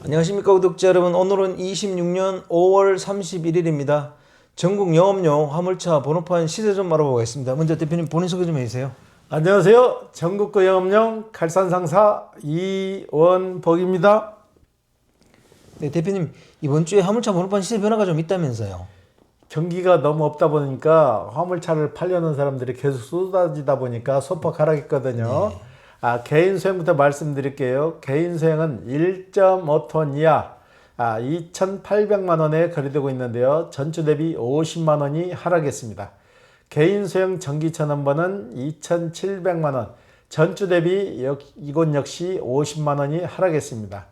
안녕하십니까 구독자 여러분. 오늘은 26년 5월 31일입니다. 전국 영업용 화물차 번호판 시세 좀 알아보겠습니다. 먼저 대표님 본인 소개 좀 해주세요. 안녕하세요. 전국구 영업용 칼산상사 이원복입니다. 네, 대표님 이번 주에 화물차 번호판 시세 변화가 좀 있다면서요. 경기가 너무 없다 보니까 화물차를 팔려는 사람들이 계속 쏟아지다 보니까 소폭 하락했거든요. 개인 소형부터 말씀드릴게요. 개인 소형은 1.5톤 이하 2,800만 원에 거래되고 있는데요. 전주 대비 50만 원이 하락했습니다. 개인 소형 전기차 넘버는 2,700만 원, 전주 대비 이곳 역시 50만 원이 하락했습니다.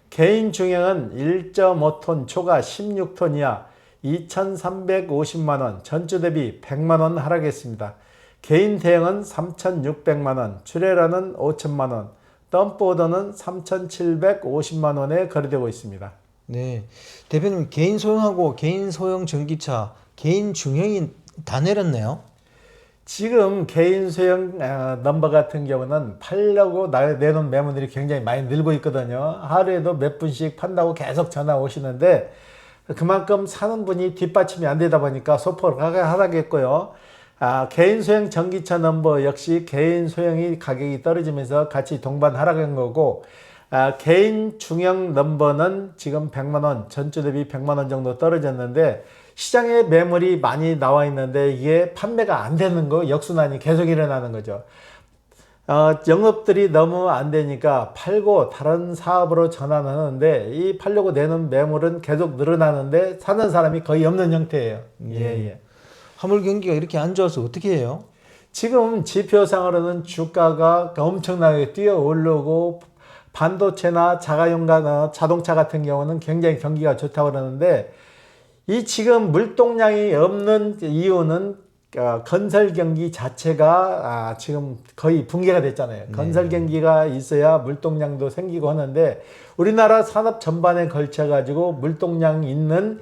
개인 중형은 1.5톤 초과 16톤 이하 2,350만 원, 전주 대비 100만 원 하락했습니다. 개인 대형은 3,600만 원, 트레일러는 5천만 원, 덤프오더는 3,750만 원에 거래되고 있습니다. 네, 대표님 개인 소형하고 개인 소형 전기차, 개인 중형이 다 내렸네요. 지금 개인 소형 넘버 같은 경우는 팔려고 내놓은 매물들이 굉장히 많이 늘고 있거든요. 하루에도 몇 분씩 판다고 계속 전화 오시는데 그만큼 사는 분이 뒷받침이 안 되다 보니까 소폭 하락했고요. 개인 소형 전기차 넘버 역시 개인 소형이 가격이 떨어지면서 같이 동반 하락한 거고, 개인 중형 넘버는 지금 100만 원, 전주 대비 100만 원 정도 떨어졌는데 시장에 매물이 많이 나와 있는데 이게 판매가 안 되는 거, 역순환이 계속 일어나는 거죠. 영업들이 너무 안 되니까 팔고 다른 사업으로 전환하는데 이 팔려고 내는 매물은 계속 늘어나는데 사는 사람이 거의 없는 형태예요. 예. 화물 경기가 이렇게 안 좋아서 어떻게 해요? 지금 지표상으로는 주가가 엄청나게 뛰어 오르고 반도체나 자가용과 자동차 같은 경우는 굉장히 경기가 좋다고 그러는데 이 지금 물동량이 없는 이유는 건설 경기 자체가 지금 거의 붕괴가 됐잖아요. 건설 경기가 있어야 물동량도 생기고 하는데 우리나라 산업 전반에 걸쳐 가지고 물동량 있는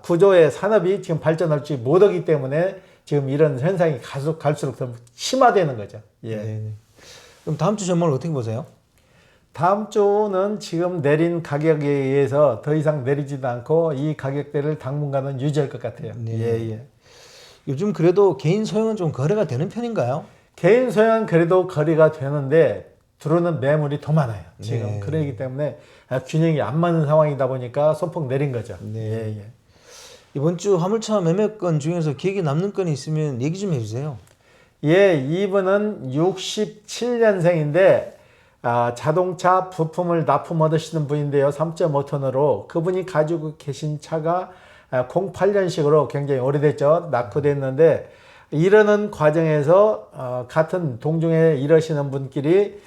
구조의 산업이 지금 발전할지 못하기 때문에 지금 이런 현상이 갈수록 더 심화되는 거죠. 예. 네. 그럼 다음 주 전망을 어떻게 보세요? 다음 주는 지금 내린 가격에 의해서 더 이상 내리지도 않고 이 가격대를 당분간은 유지할 것 같아요. 네. 예. 요즘 그래도 개인 소형은 좀 거래가 되는 편인가요? 개인 소형은 그래도 거래가 되는데 들어오는 매물이 더 많아요. 지금 네. 그러기 때문에 균형이 안 맞는 상황이다 보니까 소폭 내린 거죠. 네. 이번 주 화물차 매매건 중에서 기억에 남는 건이 있으면 얘기 좀 해주세요. 예, 이분은 67년생인데 자동차 부품을 납품 얻으시는 분인데요. 3.5톤으로 그분이 가지고 계신 차가 08년식으로 굉장히 오래됐죠. 낙후됐는데 이러는 과정에서 같은 동종에 일하시는 분끼리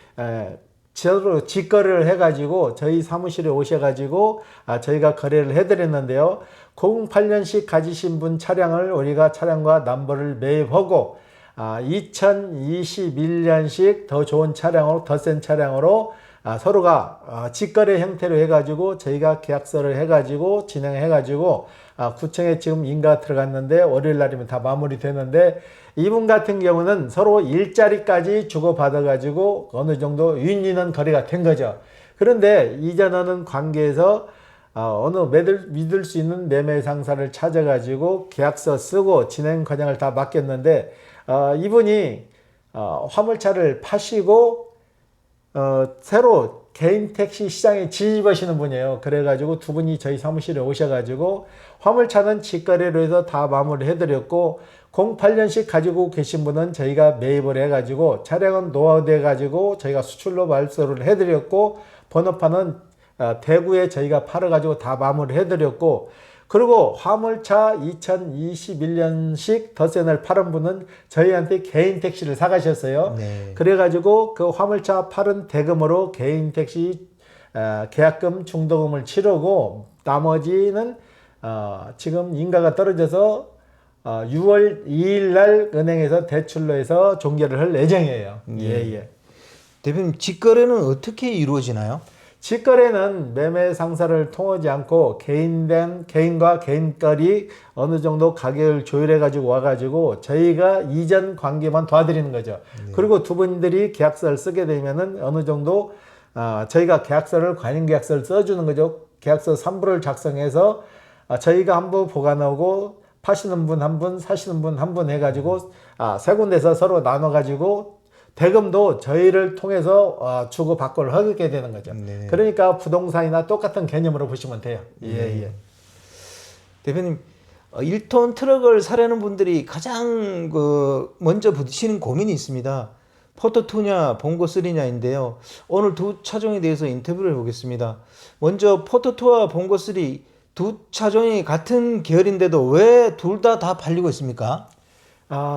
서로 직거래를 해가지고 저희 사무실에 오셔가지고 저희가 거래를 해드렸는데요. 08년식 가지신 분 차량을 우리가 차량과 넘버를 매입하고 2021년식 더 좋은 차량으로 더 센 차량으로 서로가 직거래 형태로 해가지고 저희가 계약서를 해가지고 진행해가지고 구청에 지금 인가 들어갔는데 월요일 날이면 다 마무리되는데 이분 같은 경우는 서로 일자리까지 주고받아가지고 어느 정도 윈윈한 거래가 된 거죠. 그런데 이전하는 관계에서 어느 믿을 수 있는 매매 상사를 찾아가지고 계약서 쓰고 진행 과정을 다 맡겼는데 이분이 화물차를 파시고 새로 개인 택시 시장에 진입하시는 분이에요. 그래가지고 두 분이 저희 사무실에 오셔가지고 화물차는 직거래로 해서 다 마무리 해드렸고 08년식 가지고 계신 분은 저희가 매입을 해가지고 차량은 노후돼 가지고 저희가 수출로 발소를 해드렸고 번호판은 대구에 저희가 팔아가지고 다 마무리 해드렸고 그리고 화물차 2021년식 더센을 팔은 분은 저희한테 개인 택시를 사가셨어요. 네. 그래가지고 그 화물차 팔은 대금으로 개인 택시 계약금 중도금을 치르고 나머지는 지금 인가가 떨어져서 6월 2일 날 은행에서 대출로 해서 종결을 할 예정이에요. 예. 대표님 직거래는 어떻게 이루어지나요? 직거래는 매매 상사를 통하지 않고 개인과 개인끼리 어느 정도 가격을 조율해 가지고 와가지고 저희가 이전 관계만 도와드리는 거죠. 그리고 두 분들이 계약서를 쓰게 되면은 어느 정도 저희가 계약서를 관행계약서를 써주는 거죠. 계약서 3부를 작성해서 저희가 한 부 보관하고 파시는 분 한 분, 사시는 분 한 분 해가지고 세 군데서 서로 나눠가지고 대금도 저희를 통해서 주고 받고를 하게 되는 거죠. 네. 그러니까 부동산이나 똑같은 개념으로 보시면 돼요. 예. 대표님, 1톤 트럭을 사려는 분들이 가장 먼저 부딪히는 고민이 있습니다. 포터2냐 봉고3냐인데요. 오늘 두 차종에 대해서 인터뷰를 해보겠습니다. 먼저 포터2와 봉고3 두 차종이 같은 계열인데도 왜 둘 다 팔리고 있습니까?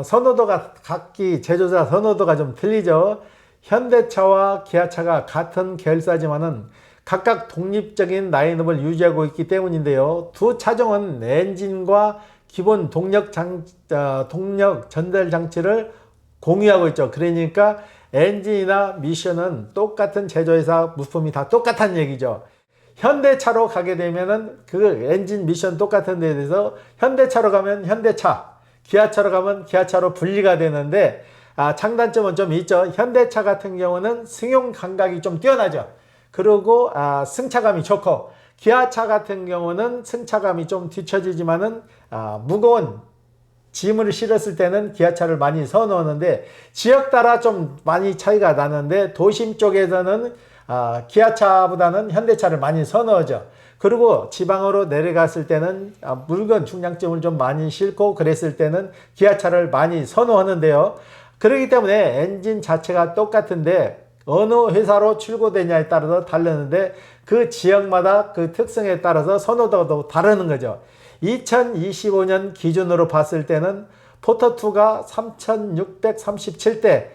선호도가 각기 제조사 선호도가 좀 틀리죠. 현대차와 기아차가 같은 계열사지만은 각각 독립적인 라인업을 유지하고 있기 때문인데요. 두 차종은 엔진과 기본 동력 전달 장치를 공유하고 있죠. 그러니까 엔진이나 미션은 똑같은 제조회사 부품이 다 똑같다는 얘기죠. 현대차로 가게 되면은 그 엔진 미션 똑같은 데에 대해서 현대차로 가면 현대차, 기아차로 가면 기아차로 분리가 되는데 장단점은 좀 있죠. 현대차 같은 경우는 승용 감각이 좀 뛰어나죠. 그리고 승차감이 좋고, 기아차 같은 경우는 승차감이 좀 뒤처지지만은 무거운 짐을 실었을 때는 기아차를 많이 선호하는데, 지역 따라 좀 많이 차이가 나는데 도심 쪽에서는 기아차보다는 현대차를 많이 선호하죠. 그리고 지방으로 내려갔을 때는 물건 중량점을 좀 많이 싣고 그랬을 때는 기아차를 많이 선호하는데요. 그렇기 때문에 엔진 자체가 똑같은데 어느 회사로 출고되냐에 따라서 다르는데 그 지역마다 그 특성에 따라서 선호도가 다르는 거죠. 2025년 기준으로 봤을 때는 포터2가 3,637대,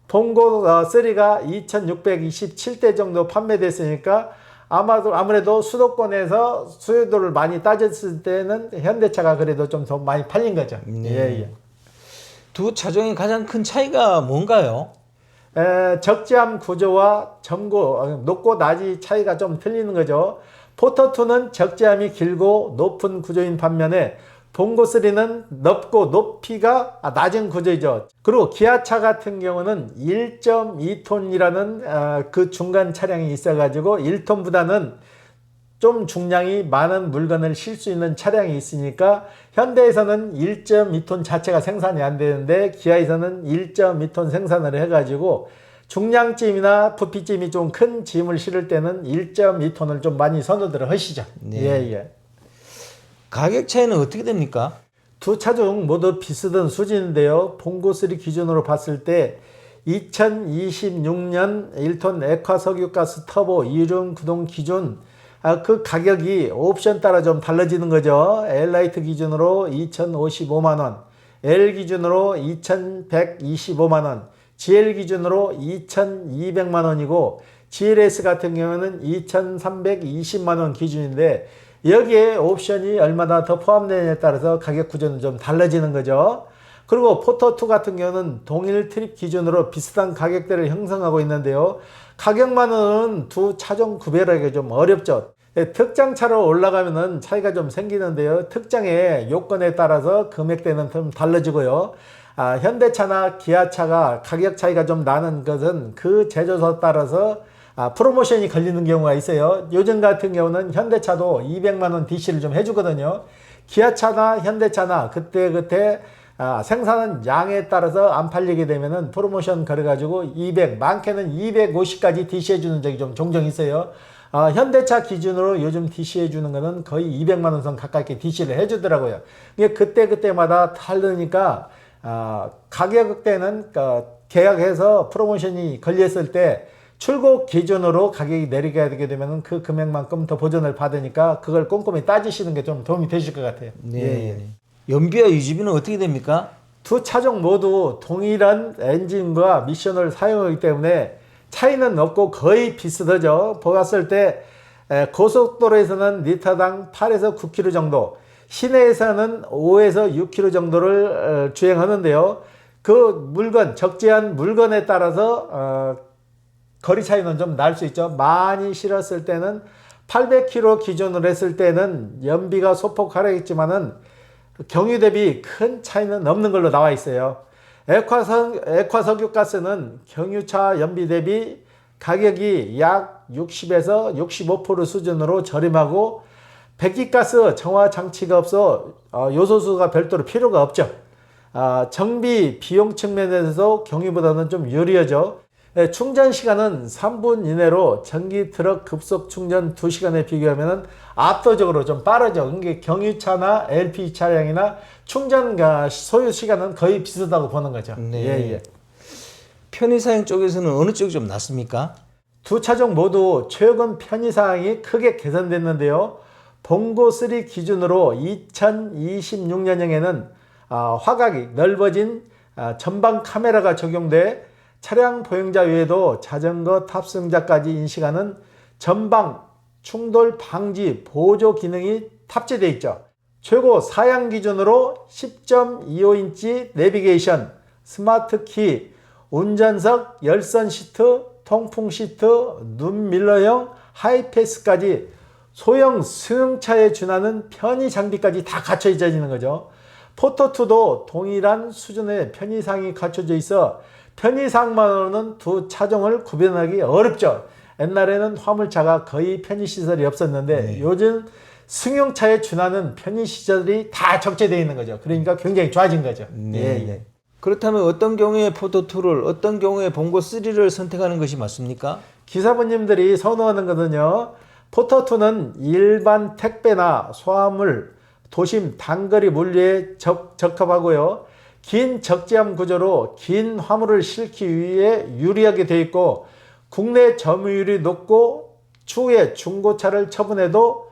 봉고3가 2,627대 정도 판매됐으니까 아무래도 수도권에서 수요도를 많이 따졌을 때는 현대차가 그래도 좀 더 많이 팔린 거죠. 예. 두 차종의 가장 큰 차이가 뭔가요? 적재함 구조와 높고 낮이 차이가 좀 틀리는 거죠. 포터2는 적재함이 길고 높은 구조인 반면에 봉고3는 넓고 높이가 낮은 구조이죠. 그리고 기아차 같은 경우는 1.2톤이라는 그 중간 차량이 있어가지고 1톤보다는 좀 중량이 많은 물건을 실 수 있는 차량이 있으니까 현대에서는 1.2톤 자체가 생산이 안 되는데 기아에서는 1.2톤 생산을 해가지고 중량짐이나 부피짐이 좀 큰 짐을 실을 때는 1.2톤을 좀 많이 선호들 하시죠. 네. 예. 가격 차이는 어떻게 됩니까? 두 차종 모두 비슷한 수준인데요. 봉고3 기준으로 봤을 때 2026년 1톤 액화 석유가스 터보 이륜 구동 기준 그 가격이 옵션 따라 좀 달라지는 거죠. L라이트 기준으로 2,055만원, L 기준으로 2,125만원, GL 기준으로 2,200만원이고 GLS 같은 경우는 2,320만원 기준인데 여기에 옵션이 얼마나 더 포함되느냐에 따라서 가격 구조는 좀 달라지는 거죠. 그리고 포터2 같은 경우는 동일 트립 기준으로 비슷한 가격대를 형성하고 있는데요. 가격만은 두 차종 구별하기가 좀 어렵죠. 특장차로 올라가면은 차이가 좀 생기는데요. 특장의 요건에 따라서 금액대는 좀 달라지고요. 현대차나 기아차가 가격 차이가 좀 나는 것은 그 제조사 따라서 프로모션이 걸리는 경우가 있어요. 요즘 같은 경우는 현대차도 200만원 DC를 좀 해주거든요. 기아차나 현대차나 그때 생산한 양에 따라서 안 팔리게 되면은 프로모션 걸어가지고 200, 많게는 250까지 DC 해주는 적이 좀 종종 있어요. 현대차 기준으로 요즘 DC 해주는 거는 거의 200만원 선 가깝게 DC를 해주더라고요. 그때마다 다르니까 가격대는 계약해서 프로모션이 걸렸을 때 출고 기준으로 가격이 내리게 되면 그 금액만큼 더 보전을 받으니까 그걸 꼼꼼히 따지시는 게 좀 도움이 되실 것 같아요. 네. 연비와 유지비는 어떻게 됩니까? 두 차종 모두 동일한 엔진과 미션을 사용하기 때문에 차이는 없고 거의 비슷하죠. 보았을 때 고속도로에서는 리터당 8에서 9km 정도, 시내에서는 5에서 6km 정도를 주행하는데요. 그 적재한 물건에 따라서 거리 차이는 좀 날 수 있죠. 많이 실었을 때는 800km 기준으로 했을 때는 연비가 소폭 하락했지만은 경유 대비 큰 차이는 없는 걸로 나와 있어요. 액화석유가스는 경유차 연비 대비 가격이 약 60에서 65% 수준으로 저렴하고 배기가스 정화 장치가 없어 요소수가 별도로 필요가 없죠. 정비 비용 측면에서 경유보다는 좀 유리하죠. 충전 시간은 3분 이내로 전기 트럭 급속 충전 2시간에 비교하면 압도적으로 좀 빠르죠. 그러니까 경유차나 LP 차량이나 충전 소요 시간은 거의 비슷하다고 보는 거죠. 네. 예. 편의사양 쪽에서는 어느 쪽이 좀 낫습니까? 두 차종 모두 최근 편의사항이 크게 개선됐는데요. 봉고3 기준으로 2026년형에는 화각이 넓어진 전방 카메라가 적용돼 차량 보행자 외에도 자전거 탑승자까지 인식하는 전방 충돌 방지 보조 기능이 탑재되어 있죠. 최고 사양 기준으로 10.25인치 내비게이션, 스마트 키, 운전석, 열선 시트, 통풍 시트, 눈 밀러형, 하이패스까지 소형 승용차에 준하는 편의 장비까지 다 갖춰 있는 거죠. 포토2도 동일한 수준의 편의상이 갖춰져 있어 편의상만으로는 두 차종을 구별하기 어렵죠. 옛날에는 화물차가 거의 편의시설이 없었는데 요즘 승용차에 준하는 편의시설이 다 적재되어 있는 거죠. 그러니까 굉장히 좋아진 거죠. 네. 그렇다면 어떤 경우에 포토2를 어떤 경우에 봉고3를 선택하는 것이 맞습니까? 기사분님들이 선호하는 거는요. 포토2는 일반 택배나 소화물, 도심 단거리 물류에 적합하고요. 긴 적재함 구조로 긴 화물을 싣기 위해 유리하게 되어 있고 국내 점유율이 높고 추후에 중고차를 처분해도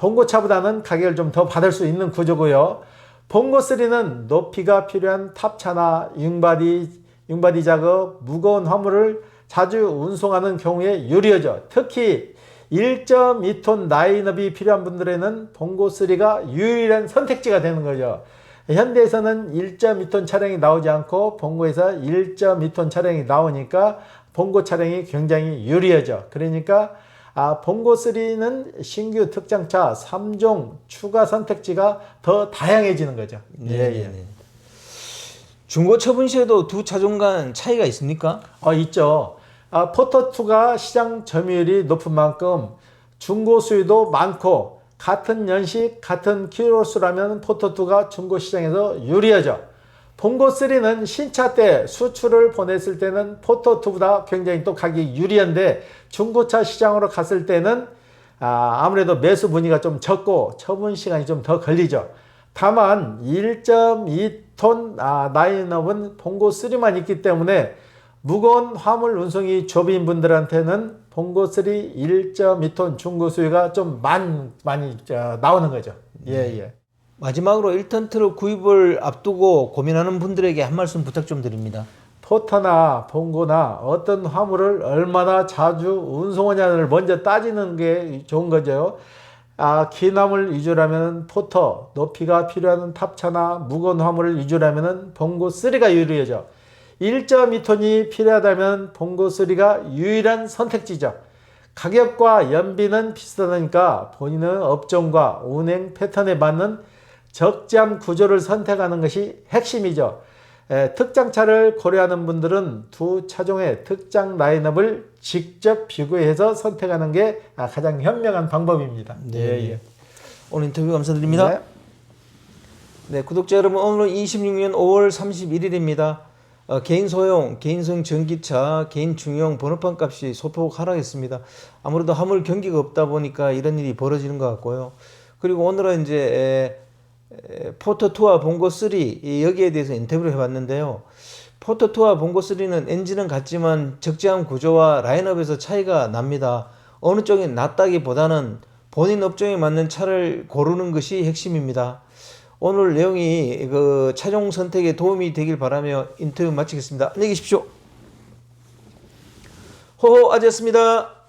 봉고차보다는 가격을 좀 더 받을 수 있는 구조고요. 봉고3는 높이가 필요한 탑차나 융바디 작업, 무거운 화물을 자주 운송하는 경우에 유리하죠. 특히 1.2톤 라인업이 필요한 분들에는 봉고3가 유일한 선택지가 되는 거죠. 현대에서는 1.2톤 차량이 나오지 않고 봉고에서 1.2톤 차량이 나오니까 봉고 차량이 굉장히 유리하죠. 그러니까 봉고3는 신규 특장차 3종 추가 선택지가 더 다양해지는 거죠. 네. 중고 처분 시에도 두 차종 간 차이가 있습니까? 있죠. 포토2가 시장 점유율이 높은 만큼 중고 수요도 많고 같은 연식, 같은 키로수라면 포토2가 중고 시장에서 유리하죠. 봉고3는 신차 때 수출을 보냈을 때는 포토2보다 굉장히 또 가격이 유리한데 중고차 시장으로 갔을 때는 아무래도 매수 문의가 좀 적고 처분 시간이 좀 더 걸리죠. 다만 1.2톤 라인업은 봉고3만 있기 때문에 무거운 화물 운송이 조비인 분들한테는 봉고3 1.2톤 중고 수요가 좀 많이 나오는 거죠. 예. 마지막으로 1톤 트럭 구입을 앞두고 고민하는 분들에게 한 말씀 부탁 좀 드립니다. 포터나 봉고나 어떤 화물을 얼마나 자주 운송하냐를 먼저 따지는 게 좋은 거죠. 긴 화물 위주라면 포터, 높이가 필요한 탑차나 무거운 화물을 위주라면 봉고3가 유리하죠. 1.2톤이 필요하다면 봉고3가 유일한 선택지죠. 가격과 연비는 비슷하니까 본인의 업종과 운행 패턴에 맞는 적재함 구조를 선택하는 것이 핵심이죠. 특장차를 고려하는 분들은 두 차종의 특장 라인업을 직접 비교해서 선택하는 게 가장 현명한 방법입니다. 네. 오늘 인터뷰 감사드립니다. 네, 구독자 여러분, 오늘은 26년 5월 31일입니다. 개인 소형, 개인성 전기차, 개인 중형 번호판 값이 소폭 하락했습니다. 아무래도 화물 경기가 없다 보니까 이런 일이 벌어지는 것 같고요. 그리고 오늘은 이제 포토2와 봉고3 여기에 대해서 인터뷰를 해봤는데요. 포토2와 봉고3는 엔진은 같지만 적재함 구조와 라인업에서 차이가 납니다. 어느 쪽이 낫다기보다는 본인 업종에 맞는 차를 고르는 것이 핵심입니다. 오늘 내용이 그 차종 선택에 도움이 되길 바라며 인터뷰 마치겠습니다. 안녕히 계십시오. 호호 아재였습니다.